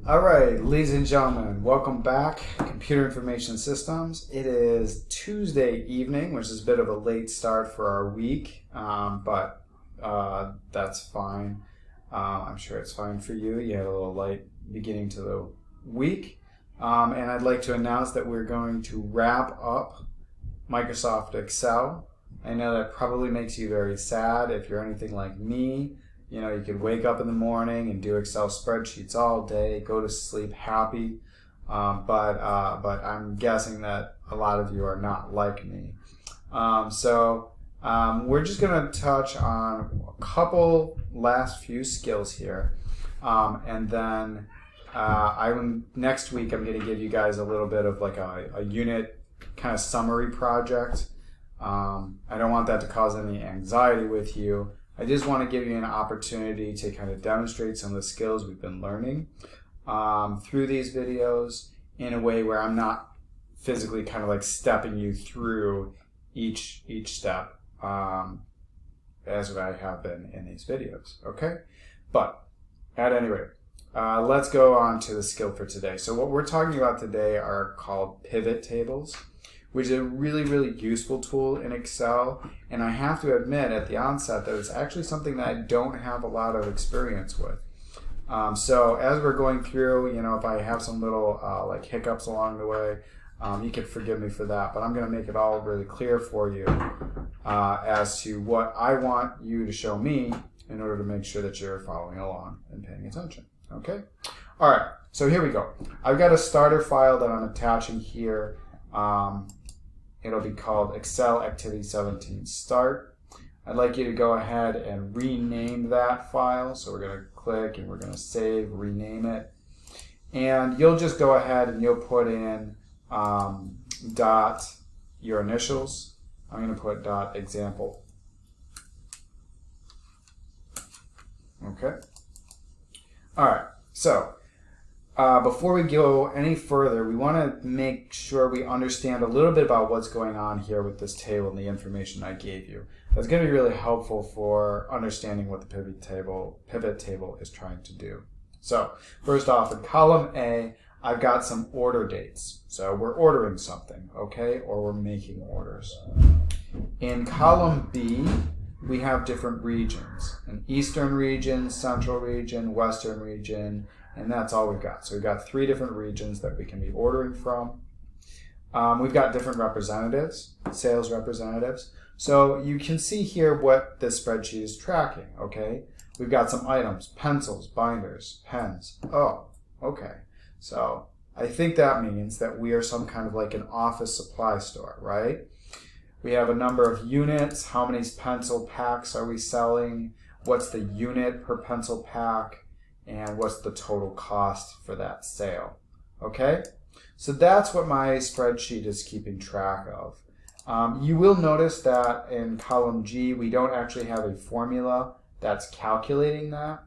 All right, ladies and gentlemen, welcome back. Computer Information Systems. It is Tuesday evening, which is a bit of a late start for our week, but that's fine. I'm sure it's fine for you. You had a little light beginning to the week. And I'd like to announce that we're going to wrap up Microsoft Excel. I know that probably makes you very sad if you're anything like me. You know, you could wake up in the morning and do Excel spreadsheets all day, go to sleep happy, but I'm guessing that a lot of you are not like me. We're just going to touch on a couple last few skills here, and then next week I'm going to give you guys a little bit of like a unit kind of summary project. I don't want that to cause any anxiety with you. I just want to give you an opportunity to kind of demonstrate some of the skills we've been learning through these videos in a way where I'm not physically kind of like stepping you through each step as I have been in these videos, okay? But at any rate, let's go on to the skill for today. So what we're talking about today are called pivot tables, which is a really, really useful tool in Excel. And I have to admit at the onset that it's actually something that I don't have a lot of experience with. So as we're going through, you know, if I have some little like hiccups along the way, you can forgive me for that. But I'm going to make it all really clear for you as to what I want you to show me in order to make sure that you're following along and paying attention. Okay? All right, so here we go. I've got a starter file that I'm attaching here. It'll be called Excel Activity 17 Start. I'd like you to go ahead and rename that file. So we're going to click and we're going to save, rename it. And you'll just go ahead and you'll put in dot your initials. I'm going to put dot example. Okay. All right. So before we go any further, we want to make sure we understand a little bit about what's going on here with this table and the information I gave you. That's going to be really helpful for understanding what the pivot table is trying to do. So first off, in column A, I've got some order dates. So we're ordering something, okay, or we're making orders. In column B, we have different regions: an eastern region, central region, western region, and that's all we've got. So we've got 3 different regions that we can be ordering from. We've got different representatives, sales representatives. So you can see here what this spreadsheet is tracking, okay? We've got some items: pencils, binders, pens. Oh, okay. So I think that means that we are some kind of like an office supply store, right? We have a number of units. How many pencil packs are we selling? What's the unit per pencil pack? And what's the total cost for that sale? Okay? So that's what my spreadsheet is keeping track of. You will notice that in column G, we don't actually have a formula that's calculating that.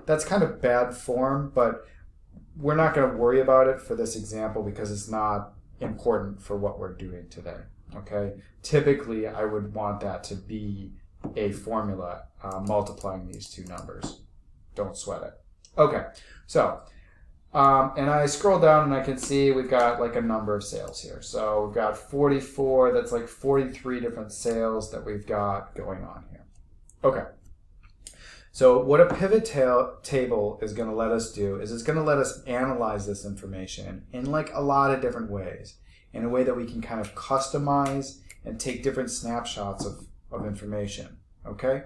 That's kind of bad form, but we're not going to worry about it for this example because it's not important for what we're doing today. Okay? Typically, I would want that to be a formula multiplying these two numbers. Don't sweat it. Okay, so, and I scroll down and I can see we've got like a number of sales here. So we've got 44, that's like 43 different sales that we've got going on here. Okay, so what a pivot table is going to let us do is it's going to let us analyze this information in like a lot of different ways, in a way that we can kind of customize and take different snapshots of information. Okay,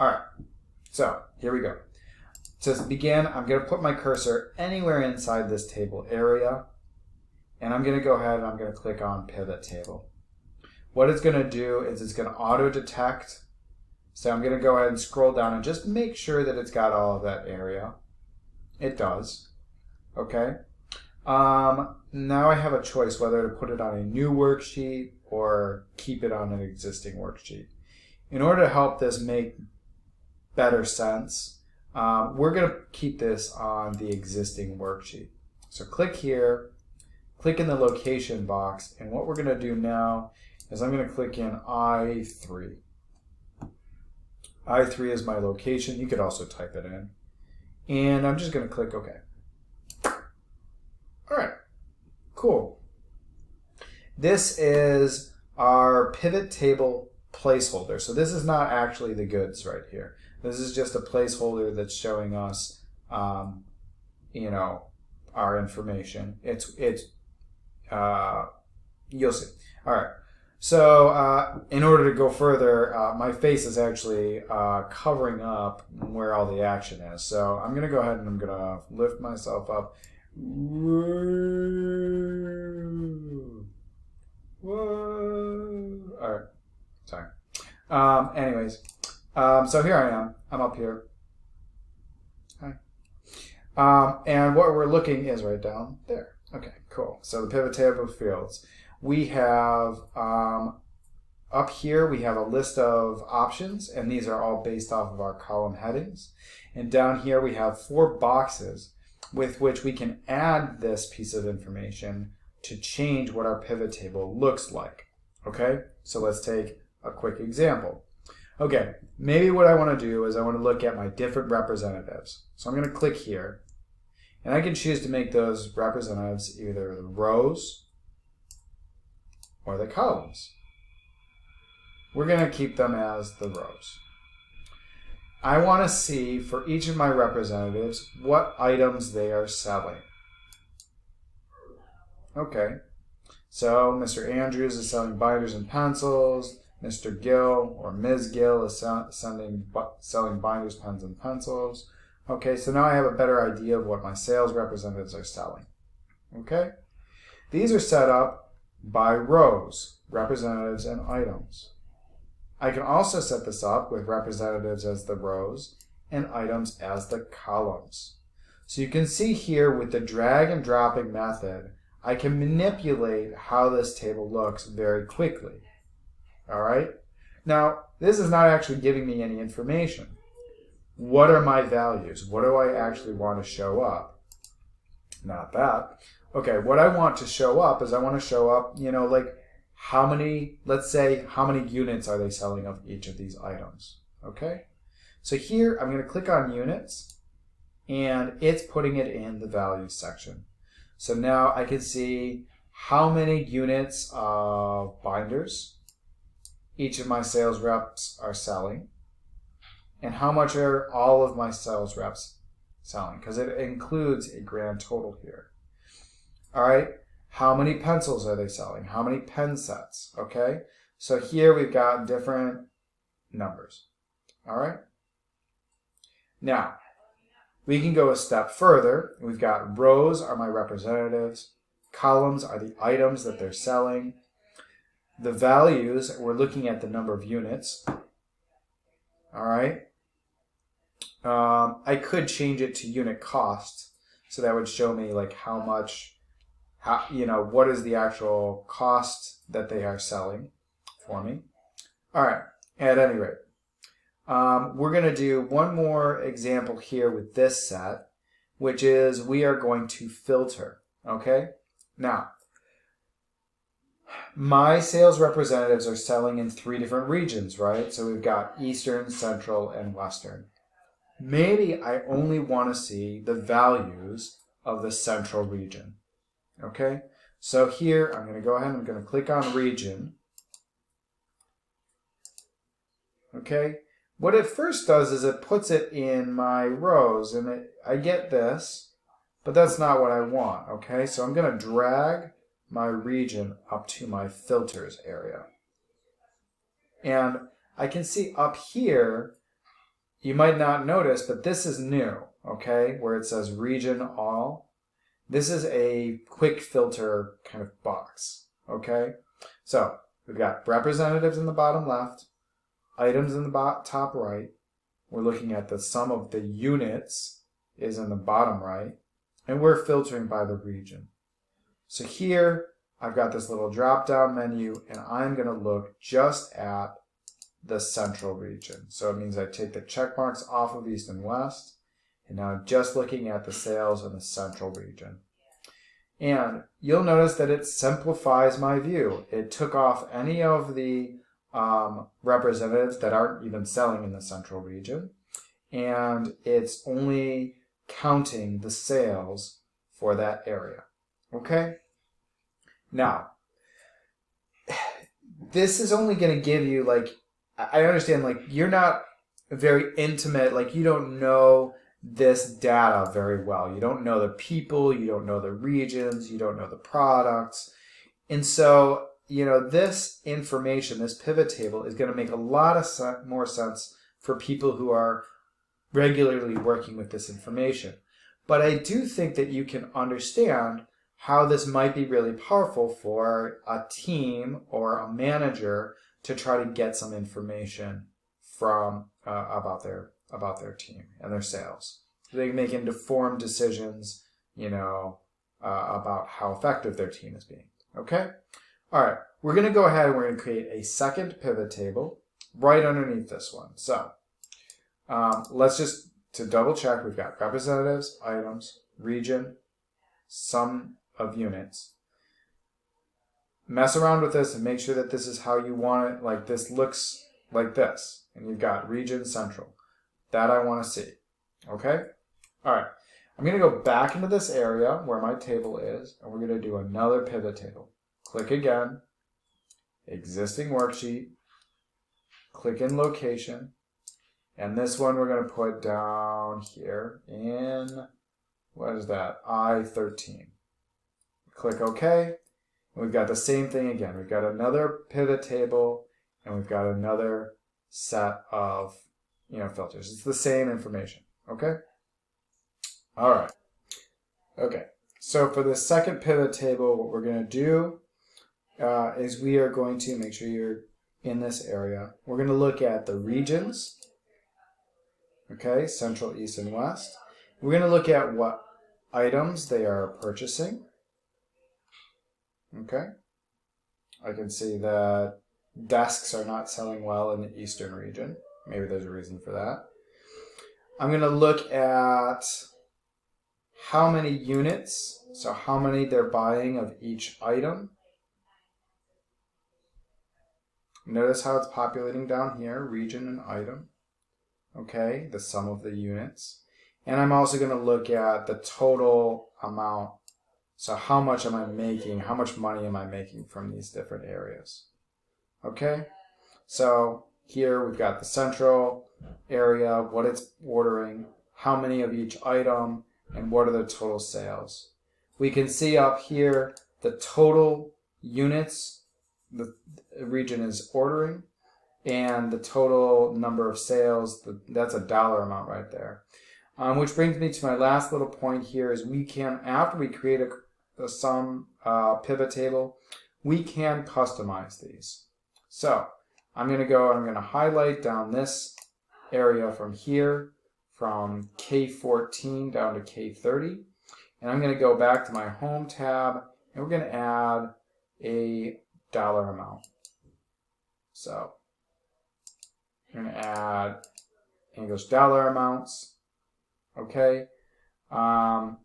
all right, so here we go. To begin, I'm going to put my cursor anywhere inside this table area, and I'm going to go ahead and I'm going to click on Pivot Table. What it's going to do is it's going to auto-detect, so I'm going to go ahead and scroll down and just make sure that it's got all of that area. It does. Okay. Now I have a choice whether to put it on a new worksheet or keep it on an existing worksheet. In order to help this make better sense, we're going to keep this on the existing worksheet. So click here, click in the location box, and what we're going to do now is I'm going to click in I3. I3 is my location. You could also type it in. And I'm just going to click OK. All right, cool. This is our pivot table placeholder. So this is not actually the goods right here. This is just a placeholder that's showing us, you know, our information. You'll see. All right. So in order to go further, my face is actually covering up where all the action is. So I'm going to go ahead and I'm going to lift myself up. Whoa. All right. Sorry. Anyways, so here I am. I'm up here. Hi. And what we're looking is right down there. Okay, cool. So the pivot table of fields. We have up here, we have a list of options, and these are all based off of our column headings. And down here, we have 4 boxes with which we can add this piece of information to change what our pivot table looks like. Okay, so let's take a quick example. Okay, maybe what I want to do is I want to look at my different representatives. So I'm going to click here, and I can choose to make those representatives either the rows or the columns. We're going to keep them as the rows. I want to see for each of my representatives what items they are selling. Okay, so Mr. Andrews is selling binders and pencils. Mr. Gill or Ms. Gill is selling binders, pens, and pencils. Okay, so now I have a better idea of what my sales representatives are selling. Okay, these are set up by rows, representatives, and items. I can also set this up with representatives as the rows and items as the columns. So you can see here with the drag and dropping method, I can manipulate how this table looks very quickly. All right. Now, this is not actually giving me any information. What are my values? What do I actually want to show up? Not that. Okay, what I want to show up is I want to show up, you know, like how many, let's say, how many units are they selling of each of these items? Okay. So here I'm going to click on units, and it's putting it in the values section. So now I can see how many units of binders each of my sales reps are selling, and how much are all of my sales reps selling, because it includes a grand total here. All right, how many pencils are they selling? How many pen sets? Okay, so here we've got different numbers. All right, now we can go a step further. We've got rows are my representatives, columns are the items that they're selling. The values, we're looking at the number of units. All right. I could change it to unit cost, so that would show me like how much, you know, what is the actual cost that they are selling for me. All right. At any rate, we're going to do one more example here with this set, which is we are going to filter. Okay. Now, my sales representatives are selling in 3 different regions, right? So we've got Eastern, Central, and Western. Maybe I only want to see the values of the Central region. Okay? So here, I'm going to go ahead and I'm going to click on Region. Okay? What it first does is it puts it in my rows, and I get this, but that's not what I want. Okay? So I'm going to drag my region up to my filters area. And I can see up here, you might not notice, but this is new, okay, where it says region all. This is a quick filter kind of box, okay? So we've got representatives in the bottom left, items in the top right. We're looking at the sum of the units is in the bottom right, and we're filtering by the region. So here, I've got this little drop-down menu, and I'm going to look just at the Central region. So it means I take the check marks off of East and West, and now I'm just looking at the sales in the Central region. And you'll notice that it simplifies my view. It took off any of the representatives that aren't even selling in the Central region, and it's only counting the sales for that area. Okay? Now, this is only going to give you, like, I understand, like, you're not very intimate, like, you don't know this data very well. You don't know the people, you don't know the regions, you don't know the products. And so, this information, this pivot table is going to make a lot of more sense for people who are regularly working with this information. But I do think that you can understand how this might be really powerful for a team or a manager to try to get some information from about their team and their sales. They can make informed decisions, about how effective their team is being. Okay? All right. We're going to go ahead and we're going to create a second pivot table right underneath this one. So let's just, to double check, we've got representatives, items, region, sum of units. Mess around with this and make sure that this is how you want it. Like, this looks like this. And you've got region, central. That I want to see. Okay? All right. I'm going to go back into this area where my table is, and we're going to do another pivot table. Click again. Existing worksheet. Click in location. And this one we're going to put down here in, what is that? I-13. Click OK. And we've got the same thing again. We've got another pivot table, and we've got another set of filters. It's the same information. Okay? All right. Okay. So for the second pivot table, what we're going to do is we are going to make sure you're in this area. We're going to look at the regions. Okay, Central, East, and West. We're going to look at what items they are purchasing. Okay. I can see that desks are not selling well in the Eastern region. Maybe there's a reason for that. I'm going to look at how many units, so how many they're buying of each item. Notice how it's populating down here, region and item. Okay, the sum of the units. And I'm also going to look at the total amount. So how much am I making? How much money am I making from these different areas? Okay, so here we've got the central area, what it's ordering, how many of each item, and what are the total sales. We can see up here the total units the region is ordering, and the total number of sales, that's a dollar amount right there. Which brings me to my last little point here is we can, after we create a sum pivot table, we can customize these. So I'm going to highlight down this area from here, from K14 down to K30. And I'm going to go back to my home tab, and we're going to add a dollar amount. So I'm going to add English dollar amounts. Okay. And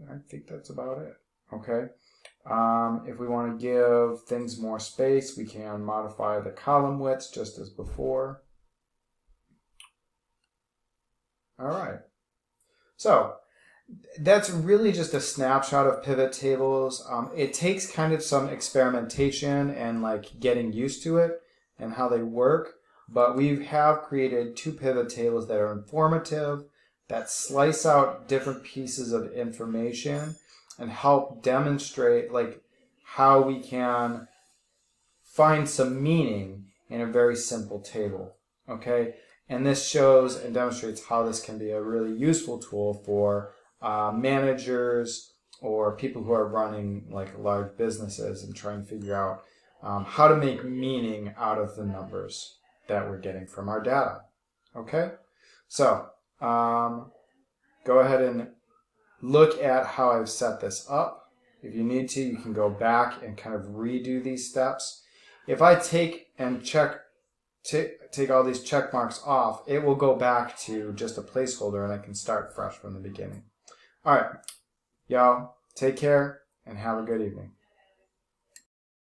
I think that's about it. Okay. If we want to give things more space, we can modify the column widths just as before. All right. So that's really just a snapshot of pivot tables. It takes kind of some experimentation and like getting used to it and how they work. But we have created two pivot tables that are informative, that slice out different pieces of information and help demonstrate like how we can find some meaning in a very simple table. Okay, and this shows and demonstrates how this can be a really useful tool for managers or people who are running like large businesses and trying to figure out how to make meaning out of the numbers that we're getting from our data. Okay, so go ahead and look at how I've set this up. If you need to, you can go back and kind of redo these steps. If I take all these check marks off, it will go back to just a placeholder and I can start fresh from the beginning. All right, y'all, take care and have a good evening.